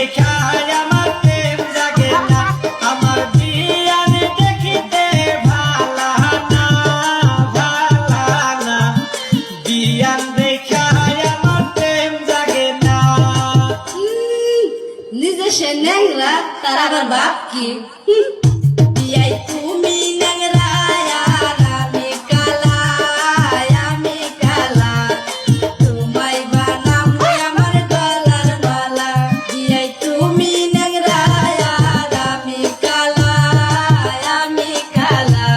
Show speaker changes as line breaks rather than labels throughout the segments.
দেখায় আমার প্রেম জাগে না, আমার বিয়ান দেখিতে ভালা না, ভালা না, বিয়ান দেখায় আমার প্রেম জাগে না।
নিজে সে ন্যাংরা তার আবার বাপ কি? বিয়াই তুমি ন্যাংরা আর আমি কালা, আমি কালা, তোমায় বানাবো আমার গলার মালা। বিয়াই তুমি ন্যাংরা আর আমি কালা, আমি কালা,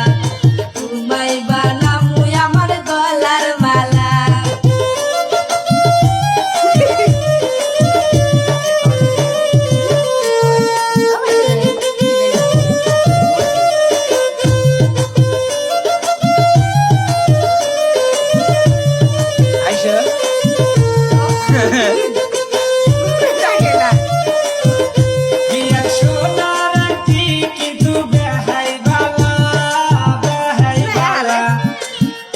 তোমায় বানাবো আমার গলার মালা।
আইসা বিয়ান সোনার আংটি কিন্তু বেহাই বালা, বেহাই বালা,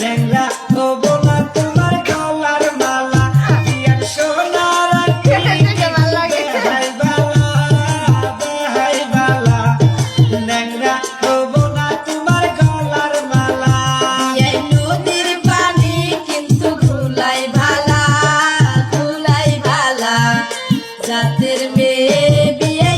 ল্যাংড়া হবো না তোমার গলার মালা। বিয়ান সোনার আংটি কিন্তু বেহাই বালা, বেহাই বালা, ল্যাংড়া হবো না তোমার গলার মালা।
বিয়াই নদীর পানি কিন্তু ধুলাই ভালা, ধুলাই ভালা, জাতের মেয়ে বিয়ে